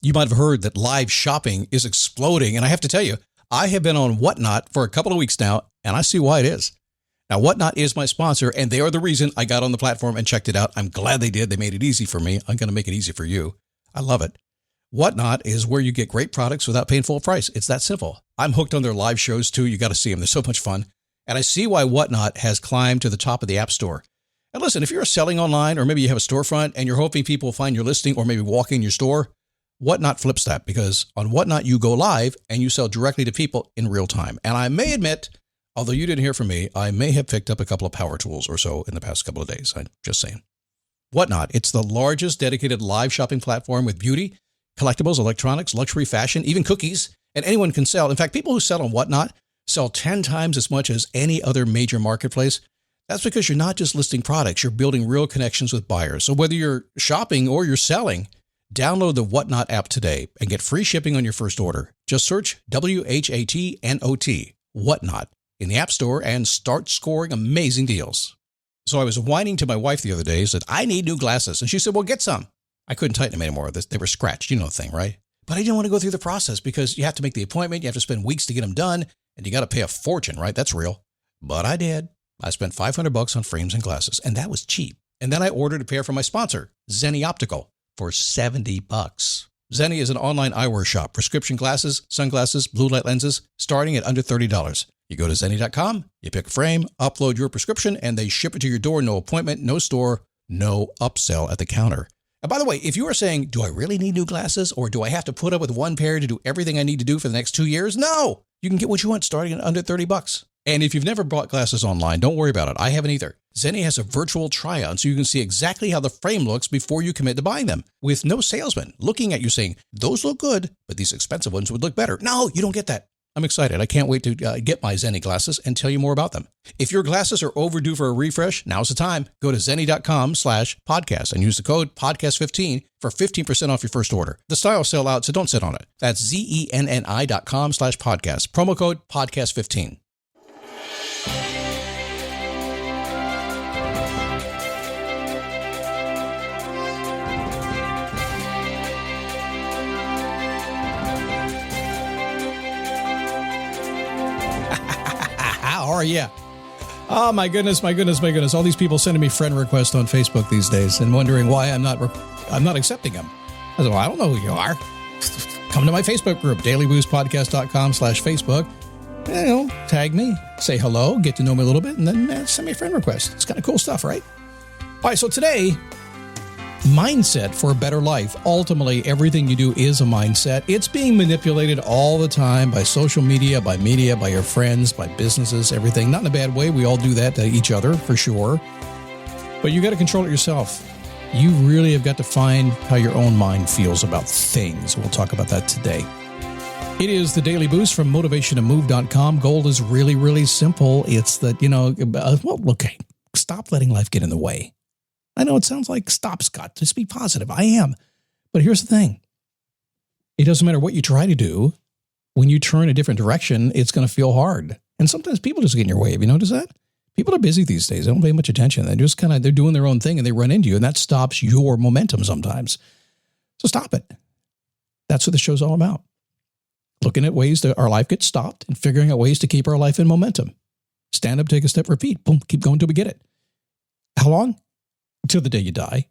You might have heard that live shopping is exploding. And I have to tell you, I have been on Whatnot for a couple of weeks now, and I see why it is. Now, Whatnot is my sponsor, and they are the reason I got on the platform and checked it out. I'm glad they did. They made it easy for me. I'm going to make it easy for you. I love it. Whatnot is where you get great products without paying full price. It's that simple. I'm hooked on their live shows, too. You got to see them. They're so much fun. And I see why Whatnot has climbed to the top of the App Store. And listen, if you're selling online, or maybe you have a storefront and you're hoping people will find your listing or maybe walk in your store, Whatnot flips that, because on Whatnot, you go live and you sell directly to people in real time. And I may admit, although you didn't hear from me, I may have picked up a couple of power tools or so in the past couple of days. I'm just saying. Whatnot, it's the largest dedicated live shopping platform with beauty, collectibles, electronics, luxury, fashion, even cookies, and anyone can sell. In fact, people who sell on Whatnot sell 10 times as much as any other major marketplace. That's because you're not just listing products, you're building real connections with buyers. So whether you're shopping or you're selling, download the Whatnot app today and get free shipping on your first order. Just search WHATNOT, Whatnot, in the App Store and start scoring amazing deals. So I was whining to my wife the other day, said, I need new glasses. And she said, well, get some. I couldn't tighten them anymore. They were scratched. You know the thing, right? But I didn't want to go through the process because you have to make the appointment. You have to spend weeks to get them done. And you got to pay a fortune, right? That's real. But I did. I spent $500 on frames and glasses, and that was cheap. And then I ordered a pair from my sponsor, Zenni Optical, for $70. Zenni is an online eyewear shop, prescription glasses, sunglasses, blue light lenses, starting at under $30. You go to Zenni.com, you pick a frame, upload your prescription, and they ship it to your door. No appointment, no store, no upsell at the counter. And by the way, if you are saying, do I really need new glasses, or do I have to put up with one pair to do everything I need to do for the next 2 years? No, you can get what you want starting at under $30. And if you've never bought glasses online, don't worry about it. I haven't either. Zenni has a virtual try-on so you can see exactly how the frame looks before you commit to buying them, with no salesman looking at you saying, those look good, but these expensive ones would look better. No, you don't get that. I'm excited. I can't wait to get my Zenni glasses and tell you more about them. If your glasses are overdue for a refresh, now's the time. Go to Zenni.com/podcast and use the code podcast15 for 15% off your first order. The styles sell out, so don't sit on it. That's Zenni.com/podcast. Promo code podcast15. How are you? Oh, my goodness. All these people sending me friend requests on Facebook these days and wondering why I'm not accepting them. I said, well, I don't know who you are. Come to my Facebook group, dailyboostpodcast.com/Facebook. Tag me, say hello, get to know me a little bit, and then send me a friend request. It's kind of cool stuff, right? All right, so today, mindset for a better life. Ultimately, everything you do is a mindset. It's being manipulated all the time by social media, by your friends, by businesses, everything. Not in a bad way. We all do that to each other, for sure. But you got to control it yourself. You really have got to find how your own mind feels about things. We'll talk about that today. It is the Daily Boost from motivationtomove.com. Goal is really, really simple. It's that, okay, stop letting life get in the way. I know it sounds like, stop, Scott, just be positive. I am. But here's the thing. It doesn't matter what you try to do. When you turn a different direction, it's going to feel hard. And sometimes people just get in your way. Have you noticed that? People are busy these days. They don't pay much attention. They're doing their own thing and they run into you, and that stops your momentum sometimes. So stop it. That's what the show's all about. Looking at ways that our life gets stopped and figuring out ways to keep our life in momentum. Stand up, take a step, repeat. Boom, keep going till we get it. How long? Till the day you die.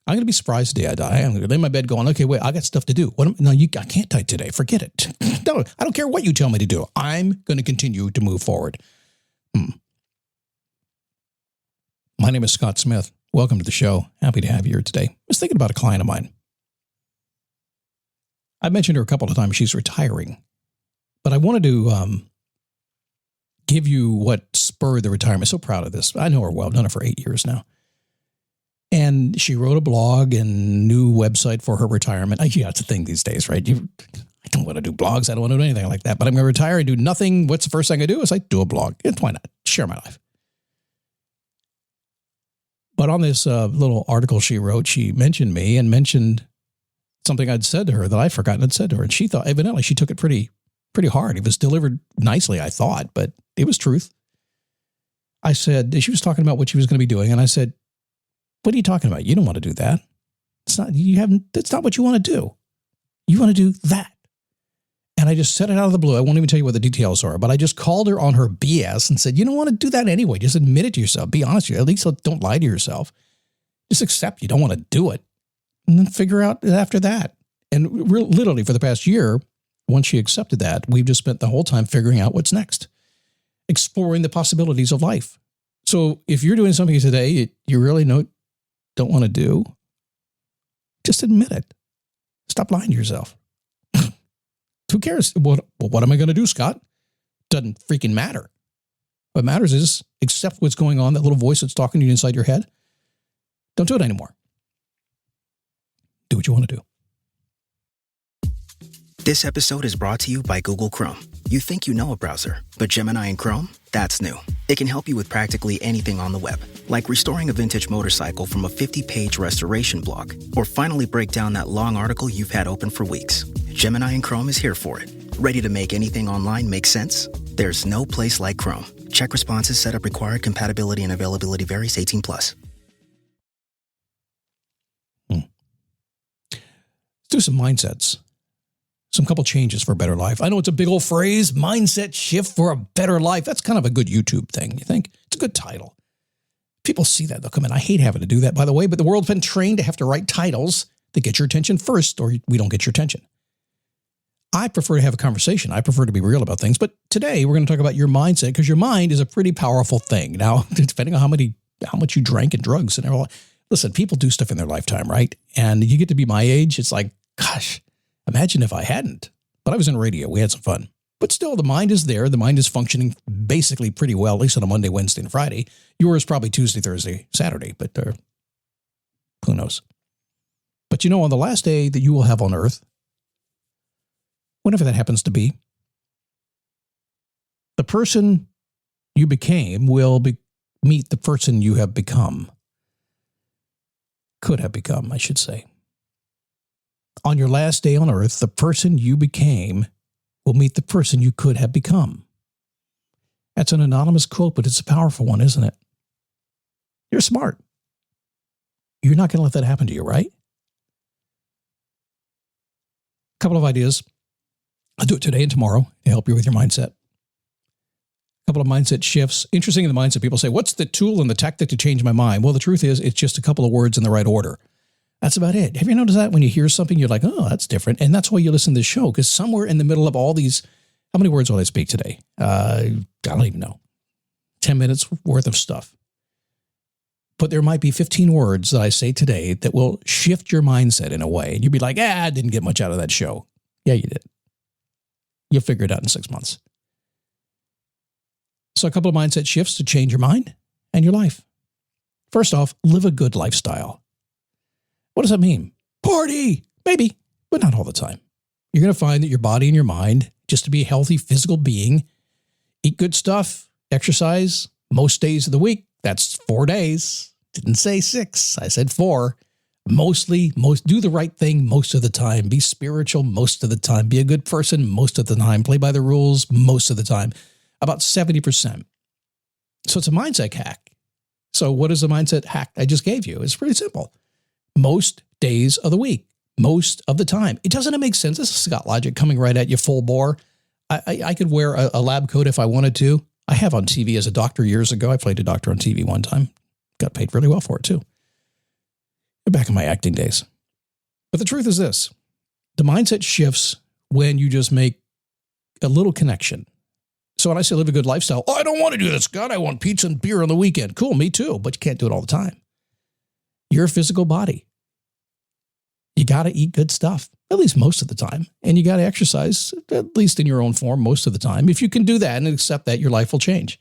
I'm going to be surprised the day I die. I'm going to lay in my bed going, okay, wait, I got stuff to do. I can't die today. Forget it. No, I don't care what you tell me to do. I'm going to continue to move forward. My name is Scott Smith. Welcome to the show. Happy to have you here today. I was thinking about a client of mine. I mentioned her a couple of times. She's retiring. But I wanted to give you what spurred the retirement. So proud of this. I know her well. I've done it for 8 years now. And she wrote a blog and new website for her retirement. Yeah, it's a thing these days, right? I don't want to do blogs. I don't want to do anything like that. But I'm going to retire and do nothing. What's the first thing I do? Is I do a blog. And why not? Share my life. But on this little article she wrote, she mentioned me and mentioned something I'd said to her that I'd forgotten I'd said to her. And she thought, evidently, she took it pretty hard. It was delivered nicely, I thought, but it was truth. I said, she was talking about what she was going to be doing. And I said, what are you talking about? You don't want to do that. That's not what you want to do. You want to do that. And I just said it out of the blue. I won't even tell you what the details are, but I just called her on her BS and said, you don't want to do that anyway. Just admit it to yourself. Be honest with you. At least don't lie to yourself. Just accept you don't want to do it. And then figure out after that. And literally for the past year, once she accepted that, we've just spent the whole time figuring out what's next, exploring the possibilities of life. So if you're doing something today you really don't want to do, just admit it. Stop lying to yourself. Who cares? What am I going to do, Scott? Doesn't freaking matter. What matters is accept what's going on, that little voice that's talking to you inside your head. Don't do it anymore. Do what you want to do. This episode is brought to you by Google Chrome. You think you know a browser, but Gemini and Chrome? That's new. It can help you with practically anything on the web, like restoring a vintage motorcycle from a 50-page restoration blog, or finally break down that long article you've had open for weeks. Gemini and Chrome is here for it. Ready to make anything online make sense? There's no place like Chrome. Check responses, setup required, compatibility and availability varies, 18+. Let's do some mindsets. Some couple changes for a better life. I know it's a big old phrase, mindset shift for a better life. That's kind of a good YouTube thing, you think? It's a good title. People see that. They'll come in. I hate having to do that, by the way, but the world's been trained to have to write titles that get your attention first, or we don't get your attention. I prefer to have a conversation. I prefer to be real about things. But today we're going to talk about your mindset, because your mind is a pretty powerful thing. Now, depending on how much you drank and drugs and everything. Listen, people do stuff in their lifetime, right? And you get to be my age, it's like, gosh, imagine if I hadn't. But I was in radio. We had some fun. But still, the mind is there. The mind is functioning basically pretty well, at least on a Monday, Wednesday, and Friday. Yours probably Tuesday, Thursday, Saturday, but who knows? But on the last day that you will have on earth, whenever that happens to be, the person you became will meet the person you have become. Could have become, I should say. On your last day on earth, the person you became will meet the person you could have become. That's an anonymous quote, but it's a powerful one, isn't it? You're smart. You're not going to let that happen to you, right? A couple of ideas. I'll do it today and tomorrow to help you with your mindset. A couple of mindset shifts. Interesting in the mindset, people say, what's the tool and the tactic to change my mind? Well, the truth is, it's just a couple of words in the right order. That's about it. Have you noticed that when you hear something, you're like, oh, that's different. And that's why you listen to this show, because somewhere in the middle of all these, how many words will I speak today? I don't even know. 10 minutes worth of stuff. But there might be 15 words that I say today that will shift your mindset in a way. And you'd be like, I didn't get much out of that show. Yeah, you did. You'll figure it out in 6 months. So a couple of mindset shifts to change your mind and your life. First off, live a good lifestyle. What does that mean? Party! Maybe, but not all the time. You're going to find that your body and your mind, just to be a healthy physical being, eat good stuff, exercise most days of the week. That's 4 days. Didn't say 6. I said 4. Do the right thing most of the time. Be spiritual most of the time. Be a good person most of the time. Play by the rules most of the time. About 70%. So it's a mindset hack. So what is the mindset hack I just gave you? It's pretty simple. Most days of the week, most of the time. Doesn't it make sense? This is Scott Logic coming right at you full bore. I could wear a lab coat if I wanted to. I have on TV as a doctor years ago. I played a doctor on TV one time. Got paid really well for it too. Back in my acting days. But the truth is this. The mindset shifts when you just make a little connection. So when I say live a good lifestyle, I don't want to do this, Scott. I want pizza and beer on the weekend. Cool, me too. But you can't do it all the time. You're a physical body. You got to eat good stuff, at least most of the time. And you got to exercise, at least in your own form, most of the time. If you can do that and accept that, your life will change.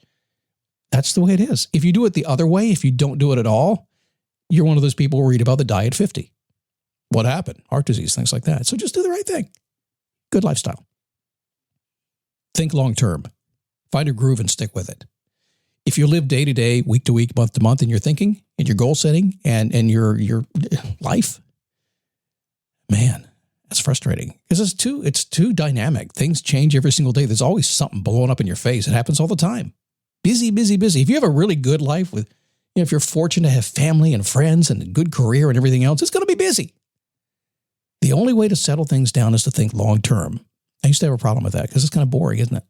That's the way it is. If you do it the other way, if you don't do it at all, you're one of those people who read about the die at 50. What happened? Heart disease, things like that. So just do the right thing. Good lifestyle. Think long term. Find a groove and stick with it. If you live day to day, week to week, month to month in your thinking and your goal setting and your life, man, that's frustrating because it's too dynamic. Things change every single day. There's always something blowing up in your face. It happens all the time. Busy, busy, busy. If you have a really good life with, if you're fortunate to have family and friends and a good career and everything else, it's going to be busy. The only way to settle things down is to think long term. I used to have a problem with that because it's kind of boring, isn't it?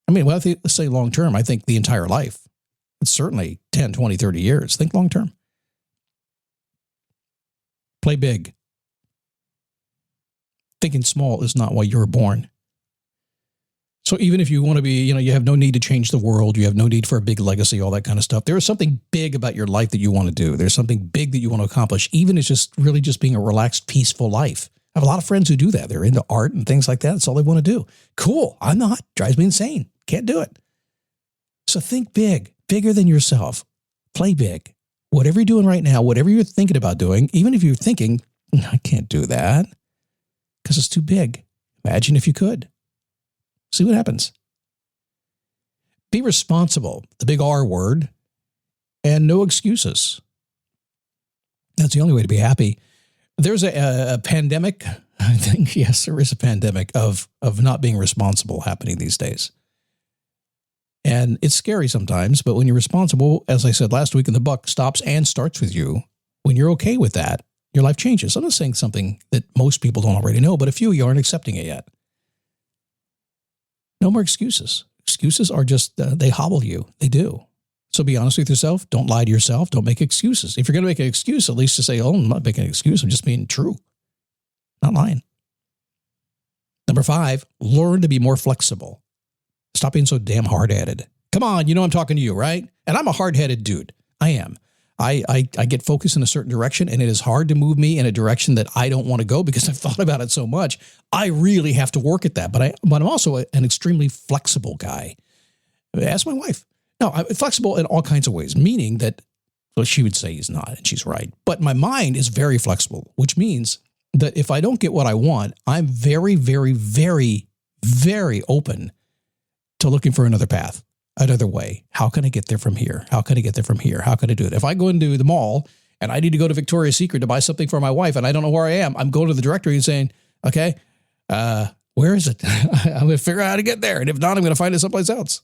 I mean, when I say long term, I think the entire life. It's certainly 10, 20, 30 years. Think long term. Play big. Thinking small is not why you were born. So even if you want to be, you have no need to change the world, you have no need for a big legacy, all that kind of stuff. There is something big about your life that you want to do. There's something big that you want to accomplish, even if it's just really just being a relaxed, peaceful life. I have a lot of friends who do that. They're into art and things like that. That's all they want to do. Cool. I'm not. Drives me insane. Can't do it. So think big, bigger than yourself. Play big. Whatever you're doing right now, whatever you're thinking about doing, even if you're thinking, I can't do that because it's too big. Imagine if you could. See what happens. Be responsible, the big R word, and no excuses. That's the only way to be happy. There's a pandemic, I think, yes, there is a pandemic of not being responsible happening these days. And it's scary sometimes, but when you're responsible, as I said last week, and the buck stops and starts with you, when you're okay with that, your life changes. I'm not saying something that most people don't already know, but a few of you aren't accepting it yet. No more excuses. Excuses are just, they hobble you. They do. So be honest with yourself. Don't lie to yourself. Don't make excuses. If you're going to make an excuse, at least to say, I'm not making an excuse. I'm just being true. Not lying. Number 5, learn to be more flexible. Stop being so damn hard-headed. Come on, I'm talking to you, right? And I'm a hard-headed dude. I am. I get focused in a certain direction, and it is hard to move me in a direction that I don't want to go because I've thought about it so much. I really have to work at that. But I'm also an extremely flexible guy. Ask my wife. No, I'm flexible in all kinds of ways, meaning that, well, she would say he's not, and she's right. But my mind is very flexible, which means that if I don't get what I want, I'm very, very, very, very open to looking for another path. Another way. How can I get there from here? How can I get there from here? How can I do it? If I go into the mall and I need to go to Victoria's Secret to buy something for my wife and I don't know where I am, I'm going to the directory and saying, okay, where is it? I'm going to figure out how to get there. And if not, I'm going to find it someplace else.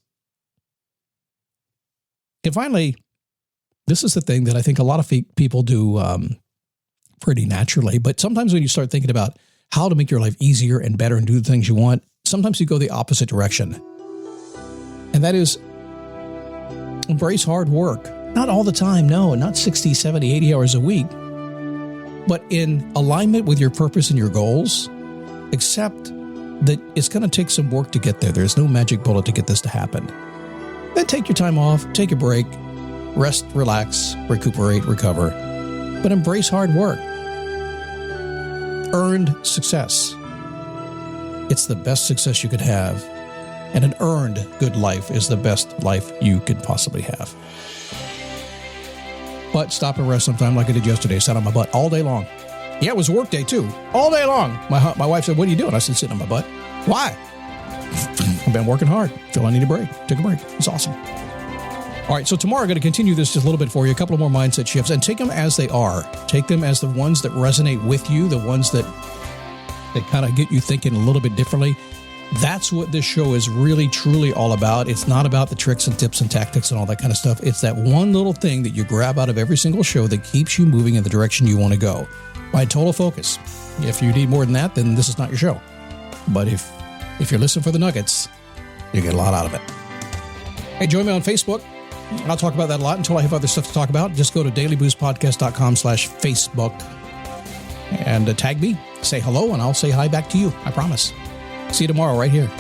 And finally, this is the thing that I think a lot of people do pretty naturally. But sometimes when you start thinking about how to make your life easier and better and do the things you want, sometimes you go the opposite direction. And that is embrace hard work. Not all the time, no, not 60, 70, 80 hours a week, but in alignment with your purpose and your goals, accept that it's going to take some work to get there. There's no magic bullet to get this to happen. Then take your time off, take a break, rest, relax, recuperate, recover, but embrace hard work. Earned success. It's the best success you could have. And an earned good life is the best life you could possibly have. But stop and rest sometime like I did yesterday. Sat on my butt all day long. Yeah, it was work day too. All day long. My wife said, what are you doing? I said, sitting on my butt. Why? I've been working hard. Feel I need a break. Take a break. It's awesome. All right, so tomorrow I'm going to continue this just a little bit for you. A couple of more mindset shifts. And take them as they are. Take them as the ones that resonate with you. The ones that kind of get you thinking a little bit differently. That's what this show is really, truly all about. It's not about the tricks and tips and tactics and all that kind of stuff. It's that one little thing that you grab out of every single show that keeps you moving in the direction you want to go. By total focus. If you need more than that, then this is not your show. But if you're listening for the nuggets, you get a lot out of it. Hey, join me on Facebook. I'll talk about that a lot until I have other stuff to talk about. Just go to dailyboostpodcast.com/Facebook and tag me, say hello, and I'll say hi back to you. I promise. See you tomorrow right here.